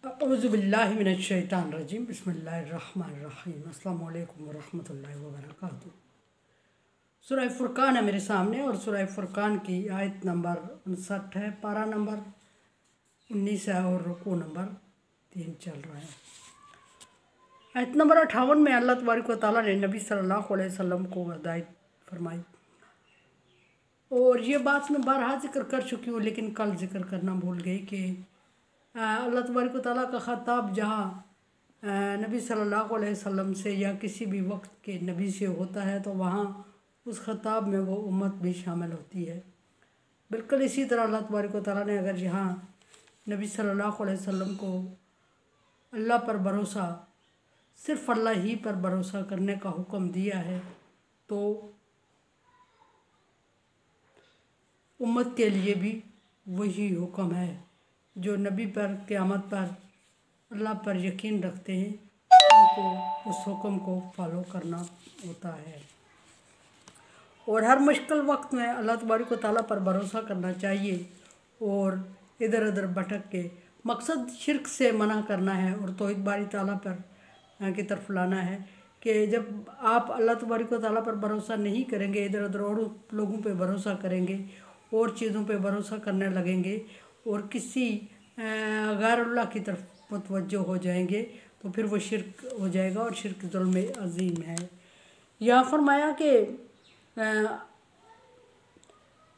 औज़ुबिल्लाहिमिनश्शैतानिर्रजीम बिस्मिल्लाहिर्रहमानिर्रहीम अस्सलामु अलैकुम वरहमतुल्लाहि वबरकातुहू। सूरह फुरकान है मेरे सामने और सूरह फुरकान की आयत नंबर 59 है, पारा नंबर 19 है और रुकू नंबर 3 चल रहा है। आयत नंबर 58 में अल्लाह तबारक व तआला ने नबी सल्लल्लाहु अलैहि वसल्लम को हिदायत फरमाई और ये बात मैं बारहा जिक्र कर चुकी हूँ, लेकिन कल जिक्र करना भूल गई कि अल्लाह तबारक व तआला का ख़ताब जहाँ नबी सल्लल्लाहु अलैहि वसल्लम से या किसी भी वक्त के नबी से होता है तो वहाँ उस ख़ताब में वो उम्मत भी शामिल होती है। बिल्कुल इसी तरह अल्लाह तबारक व तआला ने अगर यहाँ नबी सल्लल्लाहु अलैहि वसल्लम को अल्लाह पर भरोसा, सिर्फ़ अल्लाह ही पर भरोसा करने का हुक्म दिया है तो उम्मत के लिए भी वही हुक्म है। जो नबी पर क़यामत पर अल्लाह पर यकीन रखते हैं उनको उस हुक्म को फॉलो करना होता है और हर मुश्किल वक्त में अल्लाह तबारक व तआला पर भरोसा करना चाहिए और इधर उधर भटक के मकसद शिरक से मना करना है और तौहीद बारी ताला पर की तरफ लाना है कि जब आप अल्लाह तबारक व तआला पर भरोसा नहीं करेंगे, इधर उधर और लोगों पे भरोसा करेंगे और चीज़ों पे भरोसा करने लगेंगे और किसी गैर अल्लाह की तरफ मुतवज्जो हो जाएंगे तो फिर वो शिरक हो जाएगा और शिरक ज़ुल्म अज़ीम है। यहाँ फरमाया कि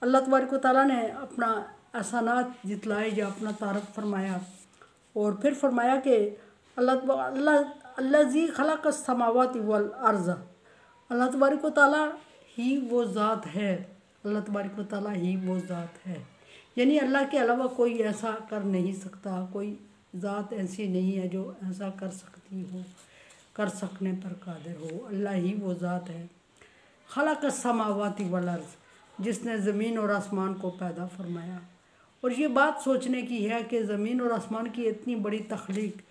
अल्लाह तबारक व तआला ने अपना एहसानात जितलाए या अपना तारफ़ फरमाया और फिर फरमाया कि अल्लाज़ी खलक़स समावाति वल अर्ज़, अल्लाह तबारक व तआला ही वो ज़ात है, अल्लाह तबारक व तआला ही वो ज़ात है। यानी अल्लाह के अलावा कोई ऐसा कर नहीं सकता, कोई ज़ात ऐसी नहीं है जो ऐसा कर सकती हो, कर सकने पर कादिर हो। अल्लाह ही वो ज़ात है। खलक़स समावाति वल अर्ज़, जिसने ज़मीन और आसमान को पैदा फरमाया। और ये बात सोचने की है कि ज़मीन और आसमान की इतनी बड़ी तख्लीक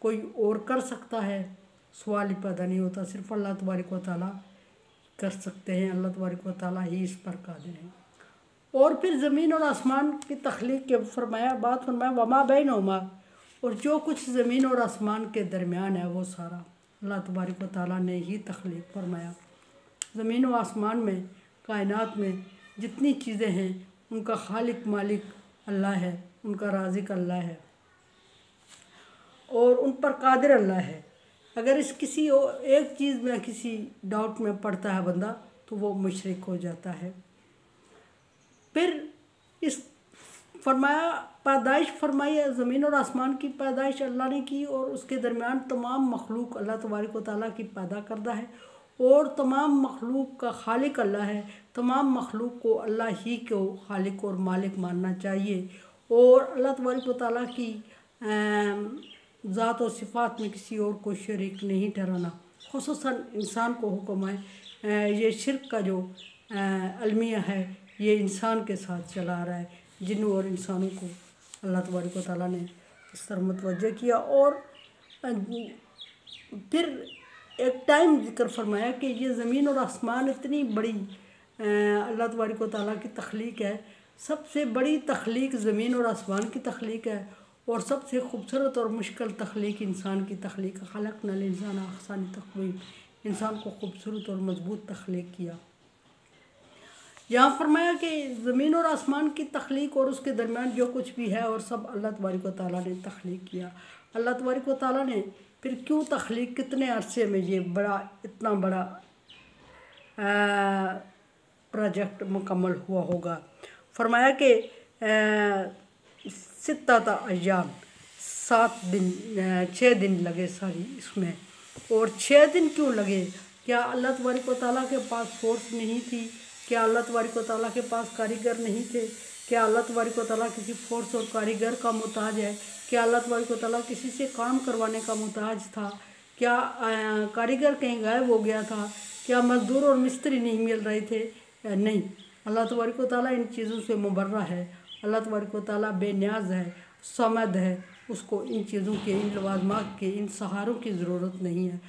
कोई और कर सकता है? सवाल ही पैदा नहीं होता, सिर्फ़ अल्लाह तबारक व तआला कर सकते हैं। अल्लाह तबारक व तआला ही इस पर कादिर है। और फिर ज़मीन और आसमान की तख्लीक के फरमाया वमा बैनहुमा, और जो कुछ ज़मीन और आसमान के दरमियान है वो सारा अल्लाह तबारक व तआला ने ही तख्लीक फरमाया। ज़मीन व आसमान में, कायनात में जितनी चीज़ें हैं उनका खालिक मालिक अल्लाह है, उनका राज़िक अल्लाह है और उन पर कादिर अल्लाह है। अगर इस किसी एक चीज़ में किसी डाउट में पड़ता है बंदा तो वो मुशरिक हो जाता है। फिर इस फरमाया पैदाइश फरमाई है, ज़मीन और आसमान की पैदाइश अल्लाह ने की और उसके दरमियान तमाम मखलूक अल्लाह तबारक व तआला की पैदा करदा है और तमाम मखलूक का खालिक अल्लाह है। तमाम मखलूक को अल्लाह ही को खालिक और मालिक मानना चाहिए और अल्लाह तबारक व तआला की ज़ात और सिफ़ात में किसी और को शरीक नहीं ठहराना। ख़ुसूसन इंसान को हुक्म है, ये शिरक का जो अलमिया है ये इंसान के साथ चला आ रहा है। जिन्नों और इंसानों को अल्लाह तबारक व तआला ने इस तरह मुतवज्जह किया और फिर एक टाइम ज़िक्र फरमाया कि ये ज़मीन और आसमान इतनी बड़ी अल्लाह तबारक व तआला की तख्लीक है। सबसे बड़ी तख्लीक ज़मीन और आसमान की तख्लीक है और सबसे खूबसूरत और मुश्किल तख्लीक इंसान की तख्लीक। खलक़नल इंसान अहसन तक़वीम, इंसान को खूबसूरत और मजबूत तख्लीक किया। यहाँ फरमाया कि ज़मीन और आसमान की तख्लीक और उसके दरमियान जो कुछ भी है और सब अल्लाह तबारक व तआला ने तख्लीक किया। अल्लाह तबारक व तआला ने फिर क्यों तख्लीक, कितने अरसे में ये इतना बड़ा प्रोजेक्ट मुकम्मल हुआ होगा। फरमाया कि सित्ता अय्याम, 6 दिन लगे सारी इसमें। और 6 दिन क्यों लगे? क्या अल्लाह तबारक व तआला के पास फोर्स नहीं थी? क्या अल्लाह तबारक व तआला के पास कारीगर नहीं थे? क्या अल्लाह तबारक व तआला किसी फोर्स और कारीगर का मोहताज है? क्या अल्लाह तबारक व तआला किसी से काम करवाने का मोहताज था? क्या कारीगर कहीं गायब हो गया था? क्या मज़दूर और मिस्त्री नहीं मिल रहे थे? नहीं, अल्लाह तबारक व तआला इन चीज़ों से मुबर्रा है। अल्लाह तबारक व तआला बेनियाज़ है, समद है, उसको इन चीज़ों के, इन लवाज़मात के, इन सहारों की ज़रूरत नहीं है।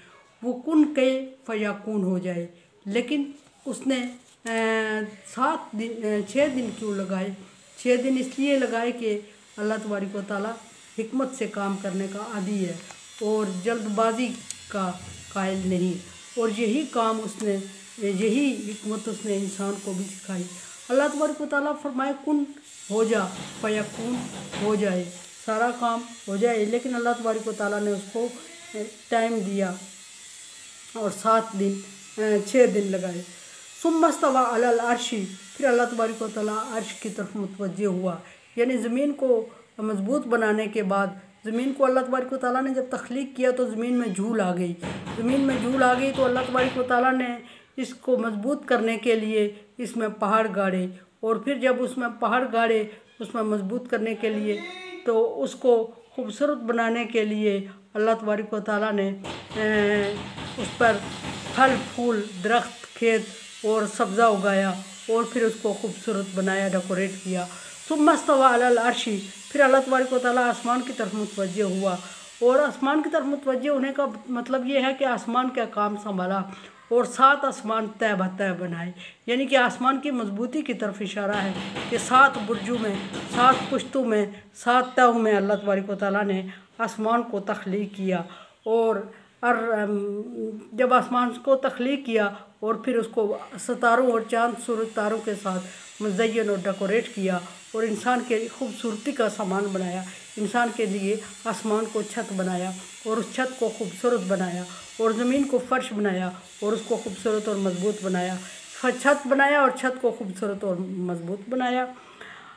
वो कुन के फ़याकून हो जाए। लेकिन उसने 6 दिन क्यों लगाए? 6 दिन इसलिए लगाए कि अल्लाह तबारक व तआला حکمت سے کام کرنے کا عادی ہے اور جلد بازی کا قائل نہیں، اور یہی حکمت اس نے انسان کو بھی سکھائی۔ اللہ تبارک و تعالیٰ فرمائے کن ہو جا فیکون، ہو جائے، سارا کام ہو جائے، لیکن اللہ تبارک و تعالیٰ نے اس کو ٹائم دیا اور 6 دن لگائے۔ ثم استوى علی العرش، پھر اللہ تبارک و تعالیٰ عرش کی طرف متوجہ ہوا، یعنی زمین کو مضبوط بنانے کے بعد زمین کو اللہ تبارک و تعالیٰ نے جب تخلیق کیا تو زمین میں جھول آ گئی، تو اللہ تبارک و تعالیٰ نے اس کو مضبوط کرنے کے لیے اس میں پہاڑ گاڑے، اور پھر جب اس میں پہاڑ گاڑے اس میں مضبوط کرنے کے لیے تو اس کو خوبصورت بنانے کے لیے اللہ تبارک و تعالیٰ نے اس پر پھل پھول درخت کھیت اور سبزہ اگایا اور پھر اس کو خوبصورت بنایا، ڈیکوریٹ کیا۔ ثم استوى علی العرش، پھر اللہ تبارک و تعالیٰ آسمان کی طرف متوجہ ہوا، اور آسمان کی طرف متوجہ ہونے کا مطلب یہ ہے کہ آسمان کا کام سنبھالا اور 7 آسمان تہ بتہ بنائے، یعنی کہ آسمان کی مضبوطی کی طرف اشارہ ہے کہ 7 برجوں میں، 7 پشتوں میں، 7 تہوں میں اللہ تبارک و تعالیٰ نے آسمان کو تخلیق کیا، اور جب آسمان کو تخلیق کیا اور پھر اس کو ستاروں اور چاند سورج تاروں کے ساتھ مزین اور ڈیکوریٹ کیا اور انسان کے خوبصورتی کا سامان بنایا، انسان کے لیے آسمان کو چھت بنایا اور اس چھت کو خوبصورت بنایا، اور زمین کو فرش بنایا اور اس کو خوبصورت اور مضبوط بنایا، چھت بنایا اور چھت کو خوبصورت اور مضبوط بنایا۔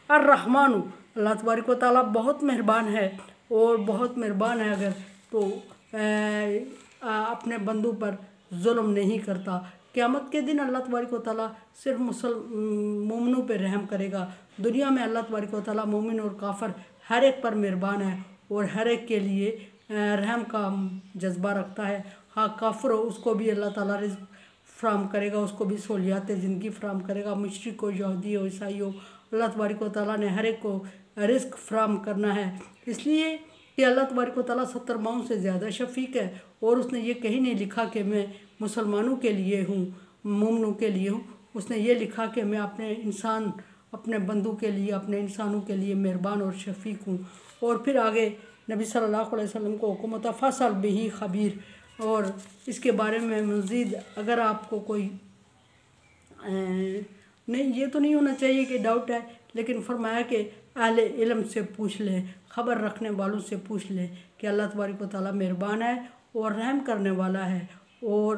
الرحمن، اللہ تبارک و تعالیٰ بہت مہربان ہے، اور بہت مہربان ہے اگر تو اپنے بندوں پر ظلم نہیں کرتا۔ قیامت کے دن اللہ تبارک و تعالیٰ صرف مومنوں پہ رحم کرے گا۔ دنیا میں اللہ تبارک و تعالیٰ مومن اور کافر ہر ایک پر مہربان ہے اور ہر ایک کے لیے رحم کا جذبہ رکھتا ہے۔ ہاں کافر ہو اس کو بھی اللہ تعالیٰ رزق فراہم کرے گا، اس کو بھی سہولیات زندگی فراہم کرے گا، مشرک ہو، یہودی ہو، عیسائی ہو، اللہ تبارک و تعالیٰ نے ہر ایک کو رزق فراہم کرنا ہے، اس لیے کہ اللہ تبارک و تعالیٰ 70 ماؤں سے زیادہ شفیق ہے، اور اس نے یہ کہیں نہیں لکھا کہ میں مسلمانوں کے لیے ہوں، مومنوں کے لیے ہوں، اس نے یہ لکھا کہ میں اپنے بندوں کے لیے، اپنے انسانوں کے لیے مہربان اور شفیق ہوں۔ اور پھر آگے نبی صلی اللہ علیہ وسلم کو حکم فصل بہی خبیر، اور اس کے بارے میں مزید اگر آپ کو کوئی نہیں، یہ تو نہیں ہونا چاہیے کہ ڈاؤٹ ہے، لیکن فرمایا کہ اہل علم سے پوچھ لیں، خبر رکھنے والوں سے پوچھ لیں کہ اللہ تبارک و تعالیٰ مہربان ہے اور رحم کرنے والا ہے اور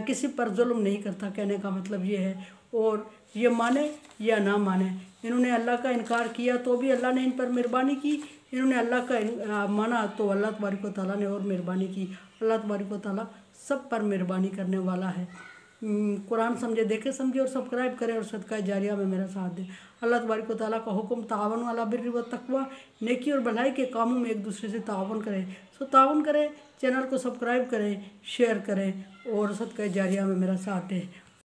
کسی پر ظلم نہیں کرتا، کہنے کا مطلب یہ ہے، اور یہ مانے یا نہ مانے، انہوں نے اللہ کا انکار کیا تو بھی اللہ نے ان پر مہربانی کی، انہوں نے اللہ کا مانا تو اللہ تبارک و تعالیٰ نے اور مہربانی کی۔ اللہ تبارک و تعالیٰ سب پر مہربانی کرنے والا ہے۔ قرآن سمجھے دیکھے سمجھے اور سبسکرائب کریں اور صدقہ جاریہ میں میرا ساتھ دیں۔ اللہ تبارک و تعالیٰ کا حکم تعاون علی البر والتقوی، نیکی اور بھلائی کے کاموں میں ایک دوسرے سے تعاون کریں، تعاون کریں، چینل کو سبسکرائب کریں، شیئر کریں اور صدقہ جاریہ میں میرا ساتھ دیں۔